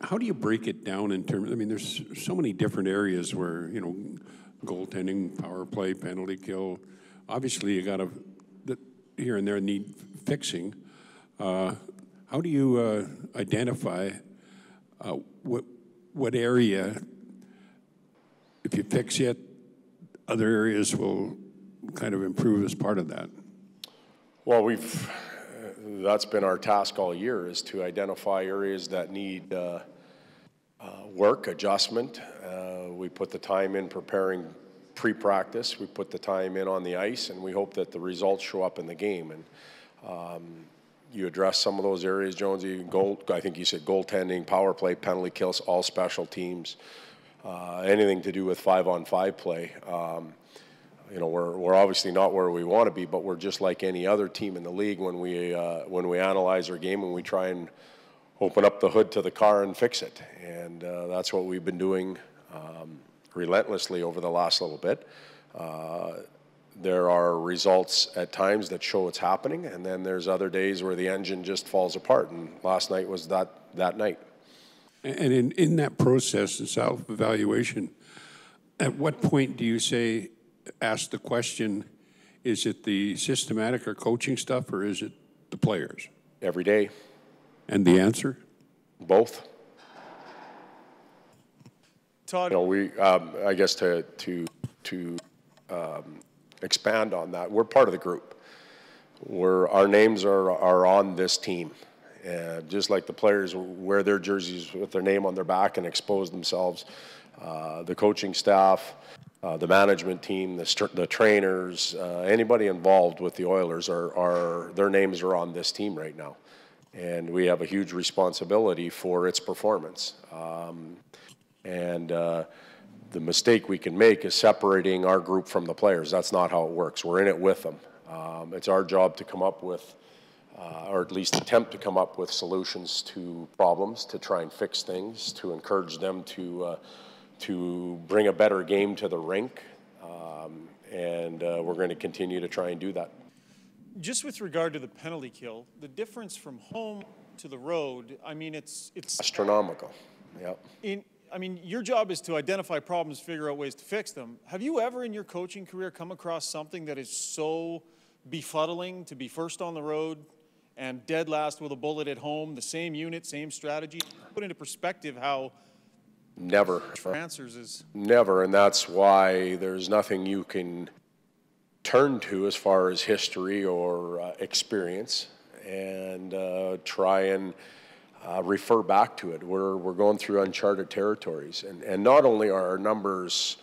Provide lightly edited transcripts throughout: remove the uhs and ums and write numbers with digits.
how do you break it down in terms, I mean, there's so many different areas where, you know, goaltending, power play, penalty kill. Obviously, you got to, here and there need fixing. How do you identify what area, if you fix it, other areas will kind of improve as part of that? Well, that's been our task all year, is to identify areas that need work, adjustment. We put the time in preparing pre-practice, we put the time in on the ice, and we hope that the results show up in the game. And you address some of those areas, Jonesy. I think you said goaltending, power play, penalty kills, all special teams, anything to do with 5-on-5 play. You know, we're obviously not where we want to be, but we're just like any other team in the league when we analyze our game and we try and open up the hood to the car and fix it. And that's what we've been doing relentlessly over the last little bit. There are results at times that show it's happening, and then there's other days where the engine just falls apart, and last night was that night. And in that process of self-evaluation, at what point do you ask the question, is it the systematic or coaching stuff, or is it the players? Every day. And the answer? Both. Todd, you know, I guess to expand on that, we're part of the group. Our names are on this team. Just like the players wear their jerseys with their name on their back and expose themselves, the coaching staff, the management team, the trainers, anybody involved with the Oilers, their names are on this team right now. And we have a huge responsibility for its performance. The mistake we can make is separating our group from the players. That's not how it works. We're in it with them. It's our job to come up with, or at least attempt to come up with solutions to problems, to try and fix things, to encourage them to bring a better game to the rink. We're going to continue to try and do that. just with regard to the penalty kill, the difference from home to the road, I mean, it's astronomical. Yeah. I mean, your job is to identify problems, figure out ways to fix them. Have you ever in your coaching career come across something that is so befuddling to be first on the road and dead last with a bullet at home, the same unit, same strategy? Put into perspective how never for answers is never, and that's why there's nothing you can turn to as far as history or experience and try and refer back to it. We're going through uncharted territories, and not only are our numbers,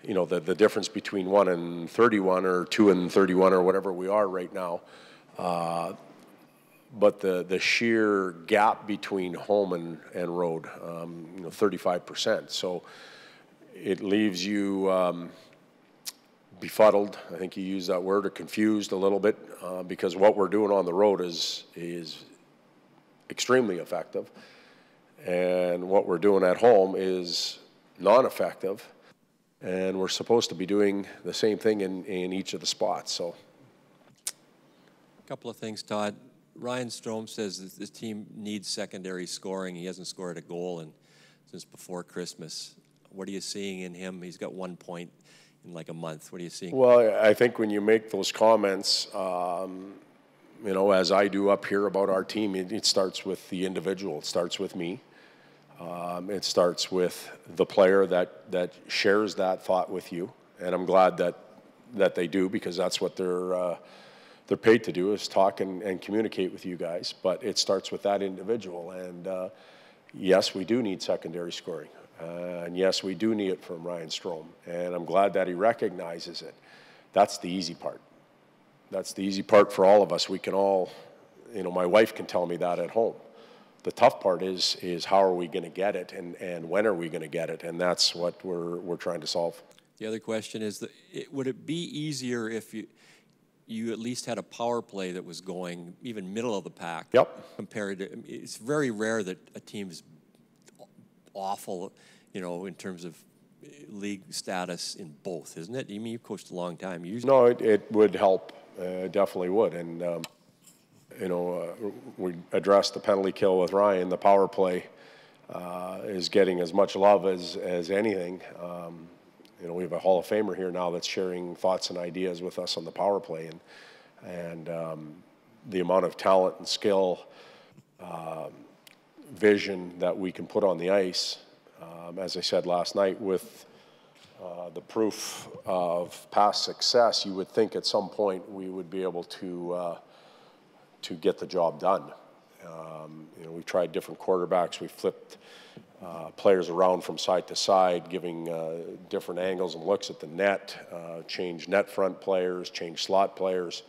you know, the difference between 1 and 31 or 2 and 31 or whatever we are right now, but the sheer gap between home and road, 35%. So it leaves you befuddled, I think you used that word, or confused a little bit, because what we're doing on the road is extremely effective, and what we're doing at home is non-effective, and we're supposed to be doing the same thing in each of the spots. So, a couple of things, Todd. Ryan Strome says that this team needs secondary scoring. He hasn't scored a goal since before Christmas. What are you seeing in him? He's got 1 point in like a month. What are you seeing? Well, I think when you make those comments, as I do up here about our team, it starts with the individual. It starts with me. It starts with the player that shares that thought with you, and I'm glad that they do, because that's what they're paid to do, is talk and communicate with you guys. But it starts with that individual, and yes, we do need secondary scoring, and yes, we do need it from Ryan Strome, and I'm glad that he recognizes it. That's the easy part. That's the easy part for all of us. We can all, my wife can tell me that at home. The tough part is how are we going to get it, and when are we going to get it, and that's what we're trying to solve. The other question is, would it be easier if you at least had a power play that was going even middle of the pack? Yep. Compared to, it's very rare that a team is awful, in terms of league status in both, isn't it? I mean, you've coached a long time. No, it would help. Definitely would. And, we addressed the penalty kill with Ryan, the power play. is getting as much love as anything. You know, we have a Hall of Famer here now that's sharing thoughts and ideas with us on the power play, and the amount of talent and skill, vision that we can put on the ice. As I said last night, with the proof of past success, you would think at some point we would be able to get the job done. You know, we've tried different quarterbacks. We flipped players around from side to side, giving different angles and looks at the net, changed net front players, changed slot players.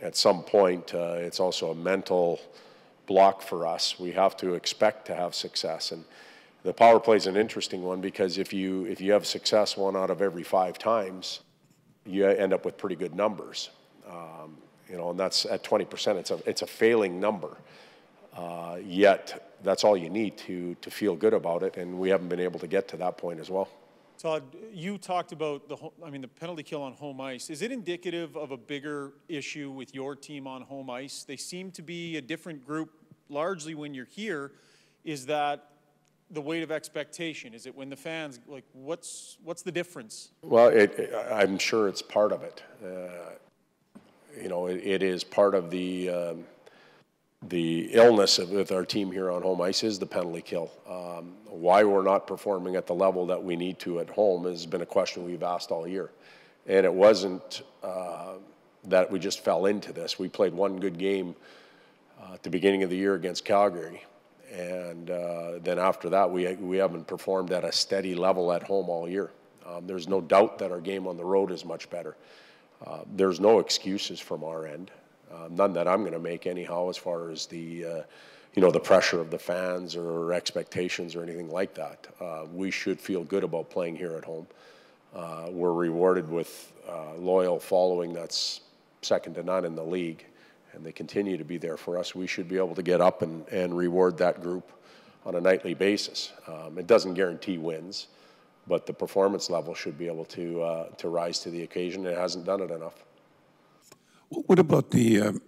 At some point, it's also a mental block for us. We have to expect to have success. And the power play is an interesting one, because if you have success 1 out of every 5 times, you end up with pretty good numbers. You know, and that's at 20%. It's a failing number. Yet that's all you need to feel good about it, and we haven't been able to get to that point as well. Todd, you talked about the penalty kill on home ice. Is it indicative of a bigger issue with your team on home ice? They seem to be a different group largely when you're here. Is that the weight of expectation? Is it when the fans, like, what's the difference? Well, I'm sure it's part of it. You know, it is part of the illness with our team here on home ice is the penalty kill. Why we're not performing at the level that we need to at home has been a question we've asked all year. And it wasn't that we just fell into this. We played one good game at the beginning of the year against Calgary. And then after that, we haven't performed at a steady level at home all year. There's no doubt that our game on the road is much better. There's no excuses from our end. None that I'm going to make anyhow, as far as the the pressure of the fans or expectations or anything like that. We should feel good about playing here at home. We're rewarded with loyal following that's second to none in the league, and they continue to be there for us. We should be able to get up and reward that group on a nightly basis. It doesn't guarantee wins, but the performance level should be able to rise to the occasion. It hasn't done it enough. What about the,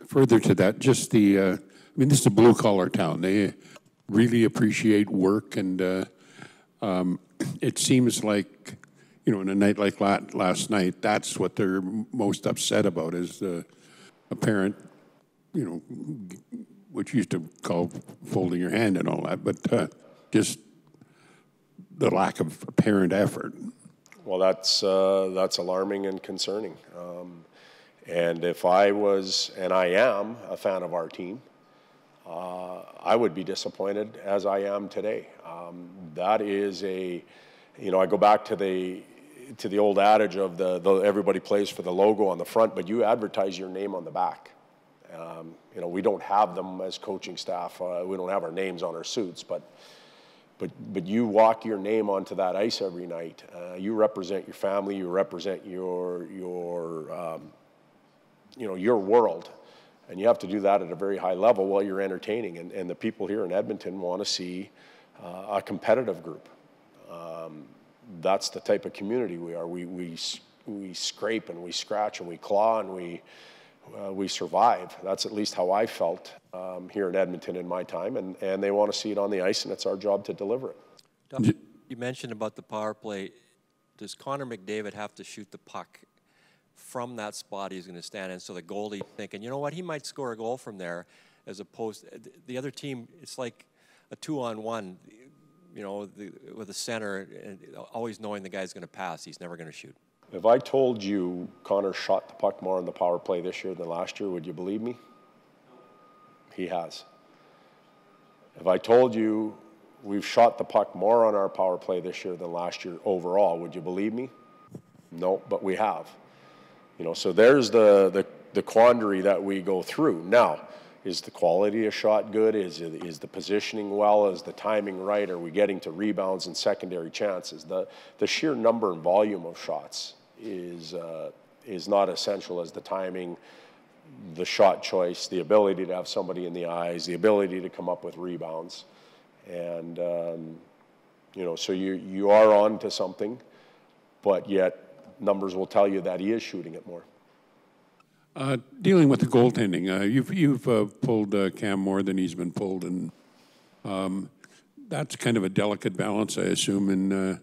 further to that, just the, I mean, this is a blue-collar town. They really appreciate work, and it seems like, you know, in a night like last night, that's what they're most upset about, is the apparent, you know, what you used to call folding your hand and all that, but just the lack of apparent effort. Well, that's alarming and concerning. And if I was, and I am, a fan of our team, I would be disappointed, as I am today. That is I go back to the old adage of the everybody plays for the logo on the front, but you advertise your name on the back. You know, we don't have them as coaching staff. We don't have our names on our suits, but you walk your name onto that ice every night. You represent your family. You represent your world, and you have to do that at a very high level while you're entertaining. And the people here in Edmonton want to see a competitive group. That's the type of community we are. We scrape and we scratch and we claw and we survive. That's at least how I felt here in Edmonton in my time, and they want to see it on the ice, and it's our job to deliver it. You mentioned about the power play. Does Connor McDavid have to shoot the puck from that spot he's going to stand in, so the goalie thinking, you know what, he might score a goal from there, as opposed to the other team? It's like a 2-on-1, you know, with a center, and always knowing the guy's going to pass, he's never going to shoot. If I told you Connor shot the puck more on the power play this year than last year, would you believe me? He has. If I told you we've shot the puck more on our power play this year than last year overall, would you believe me? No, but we have. You know, so there's the quandary that we go through. Now, is the quality of shot good? Is the positioning well? Is the timing right? Are we getting to rebounds and secondary chances? The sheer number and volume of shots is not essential as the timing, the shot choice, the ability to have somebody in the eyes, the ability to come up with rebounds. And, so you are on to something, but yet numbers will tell you that he is shooting it more. Dealing with the goaltending, you've pulled Cam more than he's been pulled in That's kind of a delicate balance, I assume, in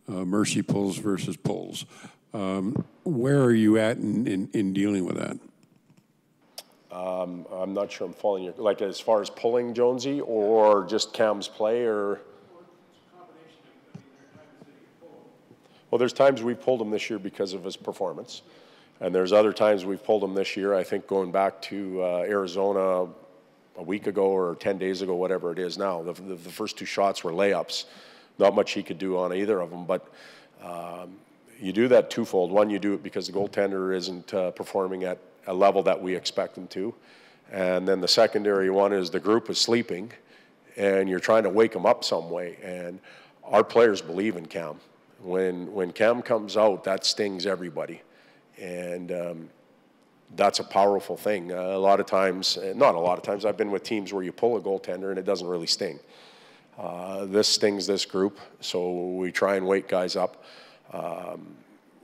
mercy pulls versus pulls. Where are you at in dealing with that? I'm not sure I'm following you. Like as far as pulling Jonesy or just Cam's play or? Well, there's times we pulled him this year because of his performance. And there's other times we've pulled him this year. I think going back to Arizona a week ago or 10 days ago, whatever it is now, the first two shots were layups. Not much he could do on either of them. But you do that twofold. One, you do it because the goaltender isn't performing at a level that we expect them to. And then the secondary one is the group is sleeping and you're trying to wake them up some way. And our players believe in Cam. When Cam comes out, that stings everybody. And that's a powerful thing. A lot of times, not a lot of times, I've been with teams where you pull a goaltender and it doesn't really sting. This stings this group, so we try and wake guys up.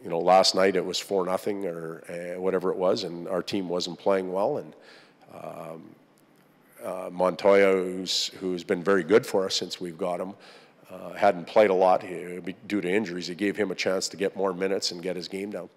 You know, last night it was 4-0 or whatever it was, and our team wasn't playing well. And Montoya, who's been very good for us since we've got him, hadn't played a lot due to injuries. It gave him a chance to get more minutes and get his game down.